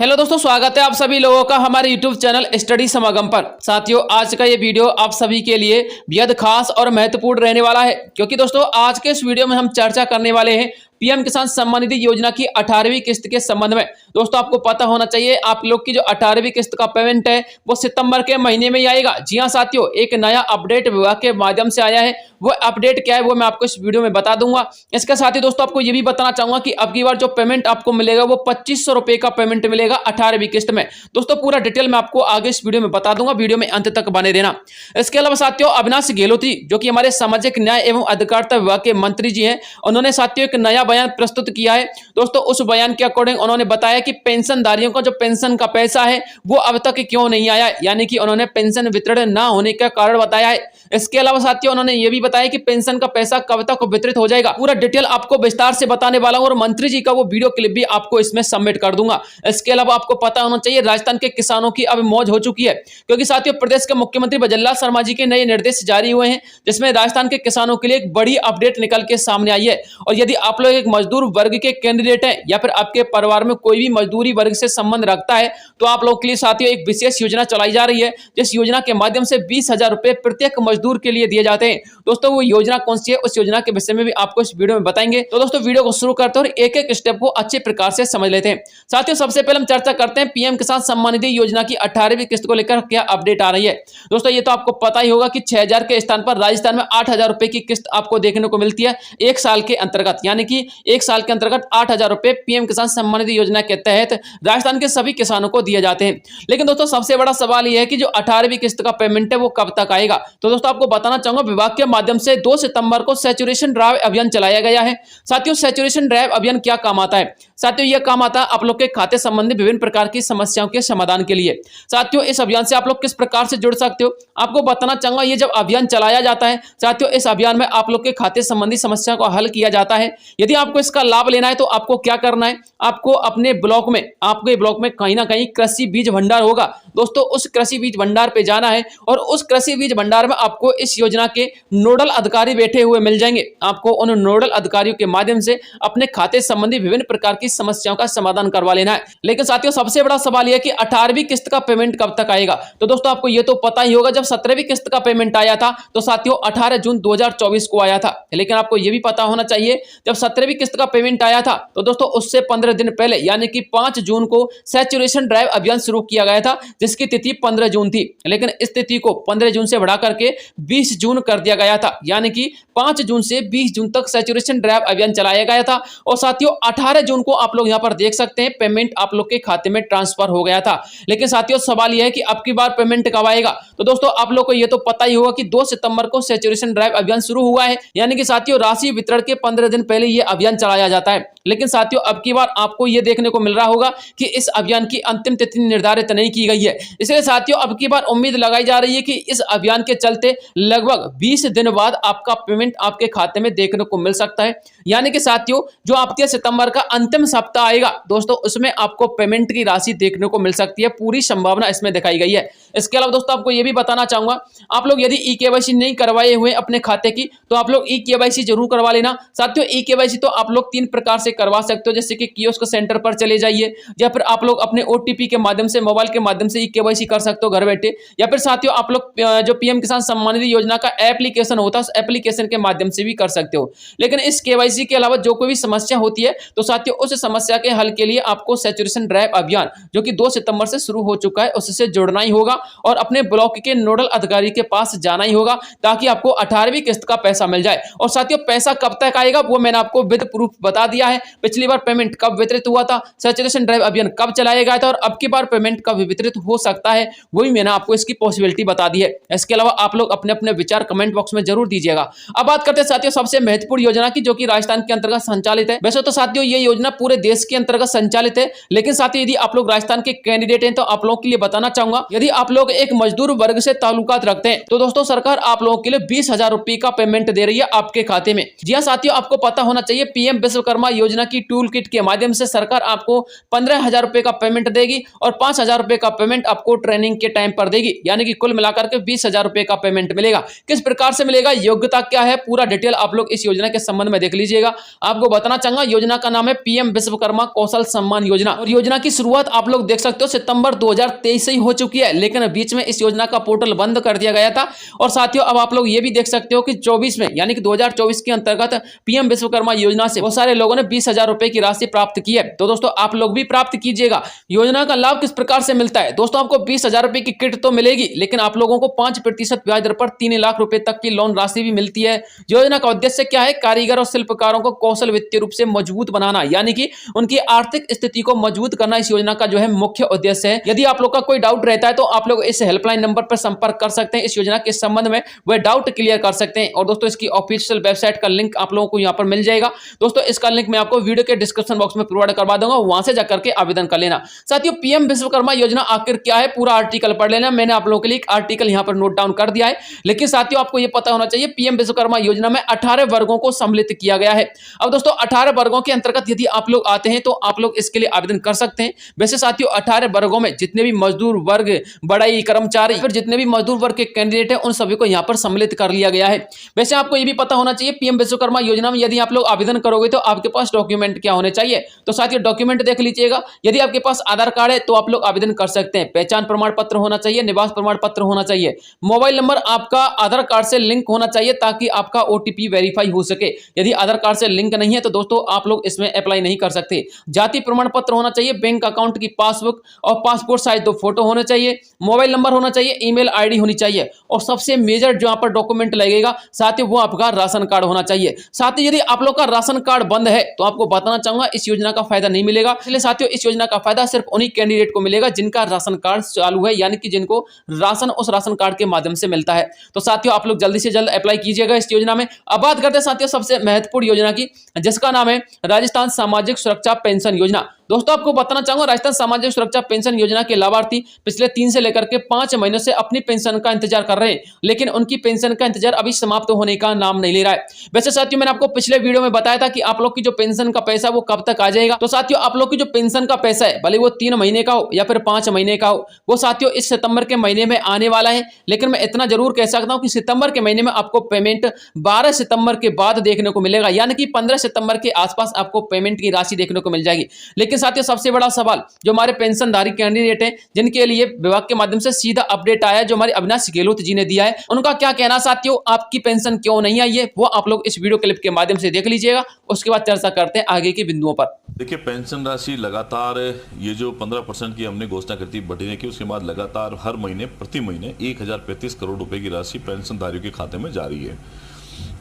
Hello दोस्तों, स्वागत है आप सभी लोगों का हमारे यूट्यूब चैनल स्टडी समागम पर। साथियों, आज का ये वीडियो आप सभी के लिए बेहद खास और महत्वपूर्ण रहने वाला है, क्योंकि दोस्तों आज के इस वीडियो में हम चर्चा करने वाले हैं पीएम किसान सम्मान निधि योजना की 18वीं किस्त के संबंध में। दोस्तों आपको पता होना चाहिए, आप लोग की जो 18वीं किस्त का पेमेंट है वो सितंबर के महीने में ही आएगा। जी हाँ साथियों, एक नया अपडेट विभाग के माध्यम से आया है। वो अपडेट क्या है वो मैं आपको इस वीडियो में बता दूंगा। इसके साथ ही दोस्तों आपको ये भी बताना चाहूंगा कि अब की बार जो पेमेंट आपको मिलेगा वो 2500 रुपए का पेमेंट मिलेगा 18वीं किस्त में। दोस्तों पूरा डिटेल मैं आपको आगे इस वीडियो में बता दूंगा, वीडियो में अंत तक बने रहना। इसके अलावा साथियों, अविनाश गहलोत जो कि हमारे सामाजिक न्याय एवं अधिकारिता विभाग के मंत्री जी हैं, उन्होंने साथियों एक नया बयान प्रस्तुत किया है। दोस्तों उस बयान के अकॉर्डिंग उन्होंने बताया कि पेंशनधारियों का जो पेंशन का पैसा है वो अब तक क्यों नहीं आया है, यानी कि उन्होंने पेंशन वितरण ना होने का कारण बताया है। इसके अलावा साथियों उन्होंने ये भी बताया कि पेंशन का पैसा कब तक वितरित हो जाएगा। पूरा डिटेल आपको विस्तार से बताने वाला हूं और मंत्री जी का वो वीडियो क्लिप भी आपको इसमें सबमिट कर दूंगा। इसके अलावा आपको पता होना चाहिए, राजस्थान के किसानों की अब मौज हो चुकी है, क्योंकि साथियों प्रदेश के मुख्यमंत्री भजनलाल शर्मा जी के नए निर्देश जारी हुए हैं, जिसमें राजस्थान के किसानों के लिए एक बड़ी अपडेट निकल के सामने आई है। और यदि आप लोग एक मजदूर वर्ग के कैंडिडेट हैं या फिर आपके परिवार में कोई भी मजदूरी वर्ग से संबंध रखता है, तो आप लोगों के लिए साथियों एक विशेष योजना चलाई जा रही है, जिस योजना के माध्यम से 20,000 रुपए प्रत्येक मजदूर के लिए दिए जाते हैं। दोस्तों वो योजना कौन सी है, उस योजना के विषय में भी आपको इस वीडियो में बताएंगे। तो दोस्तों वीडियो को शुरू करते हैं और एक एक स्टेप को अच्छे प्रकार से समझ लेते हैं। साथियों सबसे पहले हम चर्चा करते हैं पीएम किसान सम्मान निधि योजना की 18वीं किस्त को लेकर क्या अपडेट आ रही है। दोस्तों ये तो आपको पता ही होगा कि 6,000 के स्थान पर राजस्थान में 8,000 रुपए की किस्त आपको देखने को मिलती है एक साल के अंतर्गत, यानी कि एक साल के अंतर्गत 8,000 रुपए पीएम किसान सम्मान निधि योजना के तहत राजस्थान के सभी किसानों को दिए जाते हैं। लेकिन दोस्तों सबसे बड़ा सवाल यह है कि जो 18वीं किस्त का पेमेंट है वो कब तक आएगा। तो दोस्तों आपको बताना चाहूंगा, विभाग के माध्यम से 2 सितंबर को सैचुरेशन ड्राइव अभियान चलाया गया है। साथियों सैचुरेशन ड्राइव अभियान क्या काम आता है? साथियों यह काम आता है आप लोग के खाते संबंधी विभिन्न प्रकार की समस्याओं के समाधान के लिए। साथियों इस अभियान से आप लोग किस प्रकार से जुड़ सकते हो, आपको बताना चाहूंगा। ये जब अभियान चलाया जाता है साथियों, इस अभियान में आप लोग के खाते संबंधी समस्या को हल किया जाता है। यदि आपको इसका लाभ लेना है तो आपको क्या करना है, आपको अपने ब्लॉक में, आपके ब्लॉक में कहीं ना कहीं कृषि बीज भंडार होगा। दोस्तों उस कृषि बीज भंडार पे जाना है और उस कृषि बीज भंडार में आपको इस योजना के नोडल अधिकारी बैठे हुए मिल जाएंगे। आपको उन नोडल अधिकारियों के माध्यम से अपने खाते संबंधी विभिन्न प्रकार की समस्याओं का समाधान करवा लेना है। लेकिन साथियों सबसे बड़ा सवाल यह कि 18वीं किस्त का पेमेंट कब तक आएगा। तो दोस्तों आपको यह तो पता ही होगा, जब 17वीं किस्त का पेमेंट आया था तो साथियों 18 जून 2024 को आया था। लेकिन आपको यह भी पता होना चाहिए, जब 17वीं किस्त का पेमेंट आया था तो दोस्तों उससे 15 दिन पहले यानी कि 5 जून को सैचुरेशन ड्राइव अभियान शुरू किया गया था, जिसकी तिथि 15 जून थी। लेकिन इस तिथि को 15 जून से बढ़ा करके 20 जून कर दिया गया था, यानी कि 5 जून से 20 जून तक सैचुरेशन ड्राइव अभियान चलाया गया था। और साथियों 18 जून को आप लोग यहां पर देख सकते हैं पेमेंट आप लोग के खाते में ट्रांसफर हो गया था। लेकिन साथियों सवाल यह है कि अब की बार पेमेंट कब आएगा। तो दोस्तों आप लोग को यह तो पता ही होगा कि 2 सितंबर को सैचुरेशन ड्राइव अभियान शुरू हुआ है, यानी कि साथियों राशि वितरण के 15 दिन पहले यह अभियान चलाया जाता है। लेकिन साथियों अब की बार आपको यह देखने को मिल रहा होगा कि इस अभियान की अंतिम तिथि निर्धारित नहीं की गई है। इसलिए साथियों अब की बार उम्मीद लगाई जा रही है कि इस अभियान के चलते लगभग 20 दिन बाद आपका पेमेंट आपके खाते में देखने को मिल सकता है। यानी कि साथियों जो आपके सितंबर का अंतिम सप्ताह आएगा दोस्तों, उसमें आपको पेमेंट की राशि देखने को मिल सकती है, पूरी संभावना इसमें दिखाई गई है। इसके अलावा दोस्तों आपको यह भी बताना चाहूंगा, आप लोग यदि ई-केवाईसी नहीं करवाए हुए अपने खाते की तो आप लोग ई-केवाईसी जरूर करवा लेना। साथियों ई-केवाईसी तो आप लोग 3 प्रकार से करवा सकते हो, जैसे कि कियोस्क सेंटर पर चले जाइए, या फिर आप लोग अपने ओटीपी के माध्यम से, मोबाइल के माध्यम से ई-केवाईसी कर सकते हो घर बैठे, या फिर साथियों आप लोग जो पीएम किसान सम्मान निधि योजना का एप्लीकेशन होता है उस एप्लीकेशन के माध्यम से भी कर सकते हो। लेकिन इस केवाईसी के अलावा जो कोई भी समस्या होती है तो साथियों उस समस्या के हल के लिए आपको सैचुरेशन ड्राइव अभियान जो कि 2 सितंबर से शुरू हो चुका है उससे जुड़ना ही होगा और अपने ब्लॉक के नोडल अधिकारी के पास जाना ही होगा, ताकि आपको 18वीं किस्त का पैसा मिल जाए। और साथियों पैसा कब तक आएगा वो मैंने आपको विद प्रूफ बता दिया है। पिछली बार पेमेंट कब वितरित हुआ था, सैचुरेशन ड्राइव अभियान कब चलाया गया था और अब की बार पेमेंट कब वितरित हो सकता है, वो भी मैंने आपको इसकी पॉसिबिलिटी बता दी है। इसके अलावा आप लोग अपने अपने विचार कमेंट बॉक्स में जरूर दीजिएगा। अब बात करते हैं साथियों सबसे महत्वपूर्ण योजना की, जो कि राजस्थान के अंतर्गत संचालित है। वैसे तो साथियों ये योजना पूरे देश के अंतर्गत संचालित है, लेकिन साथियों यदि आप लोग राजस्थान के कैंडिडेट हैं तो आप लोगों के लिए बताना चाहूंगा, यदि आप लोग एक मजदूर वर्ग से ताल्लुकात रखते हैं तो दोस्तों सरकार आप लोगों के लिए 20,000 रुपए का पेमेंट दे रही है आपके खाते में। जी हां साथियों, आपको पता होना चाहिए पीएम विश्वकर्मा योजना योजना की टूल किट के माध्यम से सरकार आपको 15,000 रुपए का पेमेंट देगी और 5,000 रुपए का पेमेंट आपको ट्रेनिंग के टाइम पर देगी, यानी कि कुल मिलाकर के 20,000 रुपए का पेमेंट मिलेगा। किस प्रकार से मिलेगा, योग्यता क्या है, पूरा डिटेल आप लोग इस योजना के संबंध में देख लीजिएगा। आपको बताना चाहूंगा, योजना का नाम है पीएम विश्वकर्मा कौशल सम्मान योजना और योजना की शुरुआत आप लोग देख सकते हो सितंबर 2023 से ही हो चुकी है, लेकिन बीच में इस योजना का पोर्टल बंद कर दिया गया था। और साथियों अब आप लोग ये भी देख सकते हो कि 24 में यानी कि 2024 के अंतर्गत पीएम विश्वकर्मा योजना से बहुत सारे लोगों ने 20,000 रुपए की राशि प्राप्त की है। तो दोस्तों आप लोग भी प्राप्त कीजिएगा। योजना का लाभ किस प्रकार से मिलता है, दोस्तों आपको 20,000 रुपए की किट तो मिलेगी, लेकिन आप लोगों को 5% ब्याज दर पर 3 लाख रुपए तक की लोन राशि भी मिलती है। योजना का उद्देश्य क्या है, कारीगर और शिल्पकारों को कौशल वित्तीय रूप से मजबूत बनाना, यानी कि उनकी आर्थिक स्थिति को मजबूत करना इस योजना का जो है मुख्य उद्देश्य है। यदि आप लोग का कोई डाउट रहता है तो आप लोग इस हेल्पलाइन नंबर पर संपर्क कर सकते हैं, इस योजना के संबंध में वह डाउट क्लियर कर सकते हैं। और दोस्तों इसकी ऑफिशियल वेबसाइट का लिंक आप लोगों को यहां पर मिल जाएगा। दोस्तों इसका लिंक मैं आपको वीडियो के डिस्क्रिप्शन बॉक्स में प्रोवाइड करवा दूंगा, वहां से जाकर के आवेदन कर लेना। साथियों पीएम विश्वकर्मा योजना आखिर क्या है, पूरा आर्टिकल पढ़ लेना। मैंने आप लोगों के लिए एक आर्टिकल यहां पर नोट डाउन कर दिया है, लेकिन साथियों आपको यह पता होना चाहिए पीएम विश्वकर्मा योजना में 18 वर्गों को सम्मिलित किया गया है। अब दोस्तों 18 वर्गों के अंतर्गत यदि आप लोग आते हैं तो आप लोग इसके लिए आवेदन कर सकते हैं। वैसे साथियों 18 वर्गों में जितने भी मजदूर वर्ग, बढ़ई, कर्मचारी, फिर जितने भी मजदूर वर्ग के कैंडिडेट हैं उन सभी को यहां पर सम्मिलित कर लिया गया है। वैसे आपको यह भी पता होना चाहिए पीएम विश्वकर्मा योजना में यदि आप लोग आवेदन करोगे तो आपके पास डॉक्यूमेंट क्या होने चाहिए। तो साथियों डॉक्यूमेंट देख लीजिएगा। यदि आपके पास आधार कार्ड है तो आप लोग आवेदन कर सकते हैं। पहचान प्रमाण पत्र होना चाहिए, निवास प्रमाण पत्र होना चाहिए, मोबाइल नंबर आपका आधार कार्ड से लिंक होना चाहिए ताकि आपका ओटीपी वेरीफाई हो सके। यदि आधार कार्ड से लिंक नहीं है तो दोस्तों आप लोग इसमें अप्लाई नहीं कर सकते। जाति प्रमाण पत्र होना चाहिए, बैंक अकाउंट की पासबुक और पासपोर्ट साइज 2 फोटो होने चाहिए, मोबाइल नंबर होना चाहिए, ईमेल आईडी होनी चाहिए और सबसे मेजर जो यहाँ पर डॉक्यूमेंट लगेगा साथ ही वो आपका राशन कार्ड होना चाहिए। साथ ही यदि आप लोग का राशन कार्ड बंद है तो आपको बताना चाहूंगा इस योजना का फायदा नहीं मिलेगा। इसलिए साथियों इस योजना का फायदा सिर्फ उन्हीं कैंडिडेट को मिलेगा जिनका राशन कार्ड चालू है, यानी कि जिनको राशन उस राशन कार्ड के माध्यम से मिलता है। तो साथियों आप लोग जल्दी से जल्द अप्लाई कीजिएगा इस योजना में। अब बात करते हैं साथियों सबसे महत्वपूर्ण योजना की, जिसका नाम है राजस्थान सामाजिक सुरक्षा पेंशन योजना। दोस्तों आपको बताना चाहूंगा राजस्थान सामाजिक सुरक्षा पेंशन योजना के लाभार्थी पिछले 3 से लेकर के 5 महीनों से अपनी पेंशन का इंतजार कर रहे हैं, लेकिन उनकी पेंशन का इंतजार अभी समाप्त होने का नाम नहीं ले रहा है। वैसे साथियों मैंने आपको पिछले वीडियो में बताया था कि आप लोग की जो पेंशन का पैसा वो कब तक आ जाएगा। तो साथियों आप लोग की जो पेंशन का पैसा है भले वो 3 महीने का हो या फिर 5 महीने का हो, वो साथियों इस सितंबर के महीने में आने वाला है। लेकिन मैं इतना जरूर कह सकता हूं कि सितंबर के महीने में आपको पेमेंट 12 सितंबर के बाद देखने को मिलेगा, यानी कि 15 सितंबर के आसपास आपको पेमेंट की राशि देखने को मिल जाएगी। लेकिन साथियों सबसे बड़ा सवाल जो हमारे पेंशनधारी कैंडिडेट हैं जिनके लिए विभाग के माध्यम से सीधा अपडेट आया है, जो हमारे अविनाश गहलोत जी ने दिया है, उनका क्या कहना साथियों, आपकी पेंशन क्यों नहीं आई है, वो आप लोग इस वीडियो क्लिप के माध्यम से देख लीजिएगा। उसके बाद चर्चा करते हैं आगे के बिंदुओं पर। देखिए पेंशन राशि लगातार ये जो 15% की हमने घोषणा करती है बढ़ने की, उसके बाद लगातार हर महीने प्रति महीने 1035 करोड़ रुपए की राशि पेंशनधारियों के खाते में जा रही है।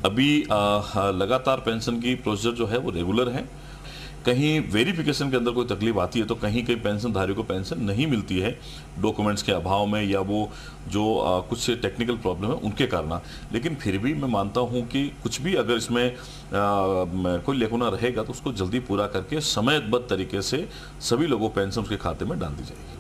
अभी लगातार पेंशन की प्रोसीजर जो है वो रेगुलर है। कहीं वेरिफिकेशन के अंदर कोई तकलीफ आती है तो कहीं कहीं पेंशनधारियों को पेंशन नहीं मिलती है डॉक्यूमेंट्स के अभाव में या वो जो कुछ टेक्निकल प्रॉब्लम है उनके कारण। लेकिन फिर भी मैं मानता हूं कि कुछ भी अगर इसमें कोई लेकुना रहेगा तो उसको जल्दी पूरा करके समयबद्ध तरीके से सभी लोगों पेंशन उसके खाते में डाल दी जाएगी।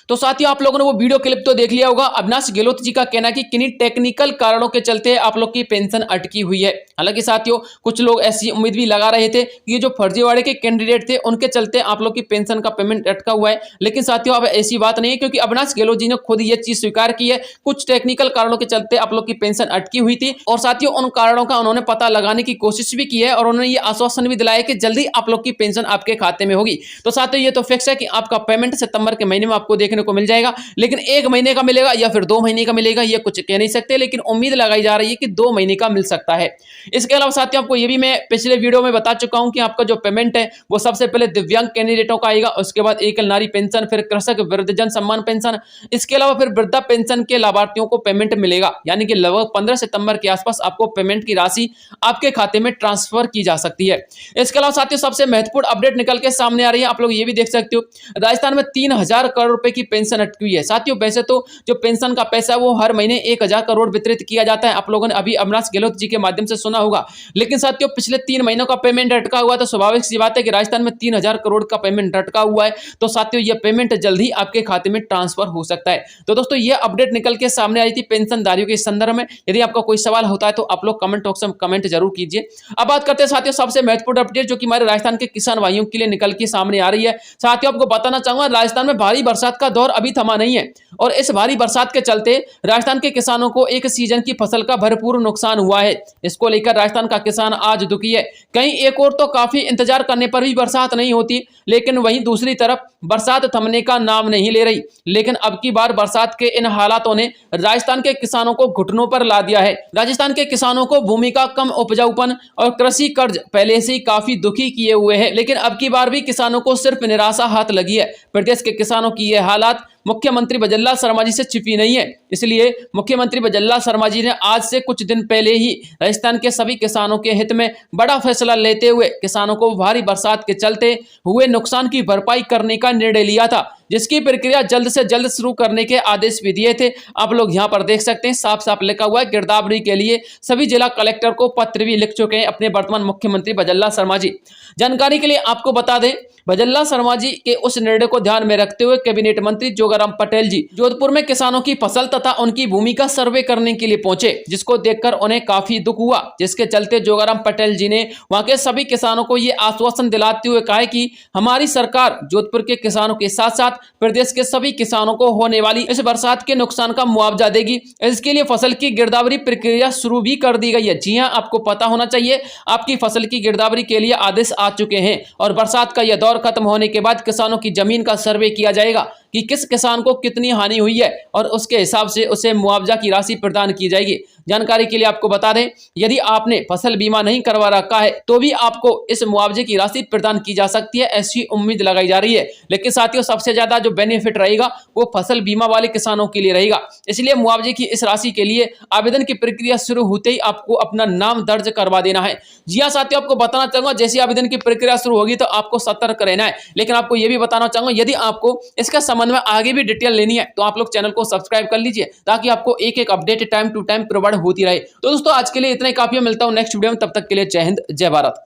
तो साथियों आप लोगों ने वो वीडियो क्लिप तो देख लिया होगा। अविनाश गहलोत जी का कहना है कि किन्हीं टेक्निकल कारणों के चलते आप लोग की पेंशन अटकी हुई है। हालांकि साथियों कुछ लोग ऐसी उम्मीद भी लगा रहे थे कि ये जो फर्जीवाड़े के कैंडिडेट थे उनके चलते आप लोग की पेंशन का पेमेंट अटका हुआ है, लेकिन साथियों अब ऐसी बात नहीं है, क्योंकि अविनाश गहलोत जी ने खुद ये चीज स्वीकार की है। कुछ टेक्निकल कारणों के चलते आप लोग की पेंशन अटकी हुई थी और साथियों उन कारणों का उन्होंने पता लगाने की कोशिश भी की है और उन्होंने ये आश्वासन भी दिलाया कि जल्दी आप लोग की पेंशन आपके खाते में होगी। तो साथियों ये तो फिक्स है कि आपका पेमेंट सितंबर के महीने में आपको देखने को मिल जाएगा, लेकिन 1 महीने का मिलेगा या फिर 2 महीने का मिलेगा ये कुछ कह नहीं सकते, लेकिन उम्मीद लगाई जा रही है कि 2 महीने का मिल सकता है। इसके अलावा साथियों आपको ये भी मैं पिछले वीडियो में बता चुका हूं कि आपका जो पेमेंट है वो सबसे पहले दिव्यांग कैंडिडेटों का आएगा, उसके बाद एकल नारी पेंशन, फिर कृषक वृद्धजन सम्मान पेंशन, इसके अलावा फिर वृद्धा पेंशन के लाभार्थियों को पेमेंट मिलेगा, यानी कि लगभग 15 सितंबर के आसपास आपको पेमेंट की राशि आपके खाते में ट्रांसफर की जा सकती है। इसके अलावा साथियों सबसे महत्वपूर्ण अपडेट निकल के सामने आ रही है, आप लोग ये भी देख सकते हो, राजस्थान में 3000 करोड़ रुपए की पेंशन अटकी हुई है। साथियों वैसे तो जो पेंशन का पैसा वो हर महीने 1000 करोड़ वितरित किया जाता है, आप लोगों ने अभी अविनाश गहलोत जी के माध्यम से सुना भरना होगा। लेकिन साथियों पिछले 3 महीनों का पेमेंट अटका हुआ, तो स्वाभाविक सी बात है कि राजस्थान में 3000 करोड़ का पेमेंट अटका हुआ है। तो साथियों ये पेमेंट जल्द ही आपके खाते में ट्रांसफर हो सकता है। तो दोस्तों ये अपडेट निकल के सामने आई थी पेंशनधारियों के संदर्भ में। यदि आपका कोई सवाल होता है तो आप लोग कमेंट बॉक्स में कमेंट जरूर कीजिए। अब बात करते हैं साथियों सबसे महत्वपूर्ण अपडेट जो कि हमारे राजस्थान के किसान भाइयों के लिए निकल के सामने आ रही है। साथियों आपको बताना चाहूंगा राजस्थान में भारी बरसात का दौर अभी थमा नहीं है और इस भारी बरसात के चलते राजस्थान के किसानों को एक सीजन की फसल का भरपूर नुकसान हुआ है। इसको लेकर राजस्थान का किसान आज दुखी है। कहीं एक और तो काफी इंतजार करने पर भी बरसात नहीं होती, लेकिन वहीं दूसरी तरफ बरसात थमने का नाम नहीं ले रही। लेकिन अब की बार बरसात के इन हालातों ने राजस्थान के किसानों को घुटनों पर ला दिया है। राजस्थान के किसानों को भूमि का कम उपजाऊपन और कृषि कर्ज पहले से ही काफी दुखी किए हुए हैं, लेकिन अब की बार भी किसानों को सिर्फ निराशा हाथ लगी है। प्रदेश के किसानों की यह हालात मुख्यमंत्री भजनलाल शर्मा जी से छिपी नहीं है। इसलिए मुख्यमंत्री भजनलाल शर्मा जी ने आज से कुछ दिन पहले ही राजस्थान के सभी किसानों के हित में बड़ा फैसला लेते हुए किसानों को भारी बरसात के चलते हुए नुकसान की भरपाई करने का निर्णय लिया था, जिसकी प्रक्रिया जल्द से जल्द शुरू करने के आदेश भी दिए थे। आप लोग यहां पर देख सकते हैं साफ साफ लिखा हुआ है गिरदावरी के लिए सभी जिला कलेक्टर को पत्र भी लिख चुके हैं अपने वर्तमान मुख्यमंत्री भजनलाल शर्मा जी। जानकारी के लिए आपको बता दें भजनलाल शर्मा जी के उस निर्णय को ध्यान में रखते हुए कैबिनेट मंत्री जोगाराम पटेल जी जोधपुर में किसानों की फसल तथा उनकी भूमि का सर्वे करने के लिए पहुंचे, जिसको देखकर उन्हें काफी दुख हुआ। जिसके चलते जोगाराम पटेल जी ने वहां के सभी किसानों को ये आश्वासन दिलाते हुए कहा कि हमारी सरकार जोधपुर के किसानों के साथ साथ प्रदेश के सभी किसानों को होने वाली इस बरसात के नुकसान का मुआवजा देगी। इसके लिए फसल की गिरदावरी प्रक्रिया शुरू भी कर दी गई है। जी हां, आपको पता होना चाहिए आपकी फसल की गिरदावरी के लिए आदेश आ चुके हैं और बरसात का यह दौर खत्म होने के बाद किसानों की जमीन का सर्वे किया जाएगा कि किस किसान को कितनी हानि हुई है और उसके हिसाब से उसे मुआवजा की राशि प्रदान की जाएगी। जानकारी के लिए आपको बता दें यदि आपने फसल बीमा नहीं करवा रखा है तो भी आपको इस मुआवजे की राशि प्रदान की जा सकती है, ऐसी उम्मीद लगाई जा रही है। लेकिन साथियों सबसे ज्यादा जो बेनिफिट रहेगा वो फसल बीमा वाले किसानों के लिए रहेगा। इसलिए मुआवजे की इस राशि के लिए आवेदन की प्रक्रिया शुरू होते ही आपको अपना नाम दर्ज करवा देना है। जी हाँ साथियों, आपको बताना चाहूंगा जैसे आवेदन की प्रक्रिया शुरू होगी तो आपको सतर्क रहना है। लेकिन आपको यह भी बताना चाहूंगा यदि आपको इसका संबंध में आगे भी डिटेल लेनी है तो आप लोग चैनल को सब्सक्राइब कर लीजिए ताकि आपको एक एक update time to time provide होती रहे। तो दोस्तों आज के लिए इतना ही काफी है, मिलता हूं नेक्स्ट वीडियो में, तब तक के लिए जय हिंद जय भारत।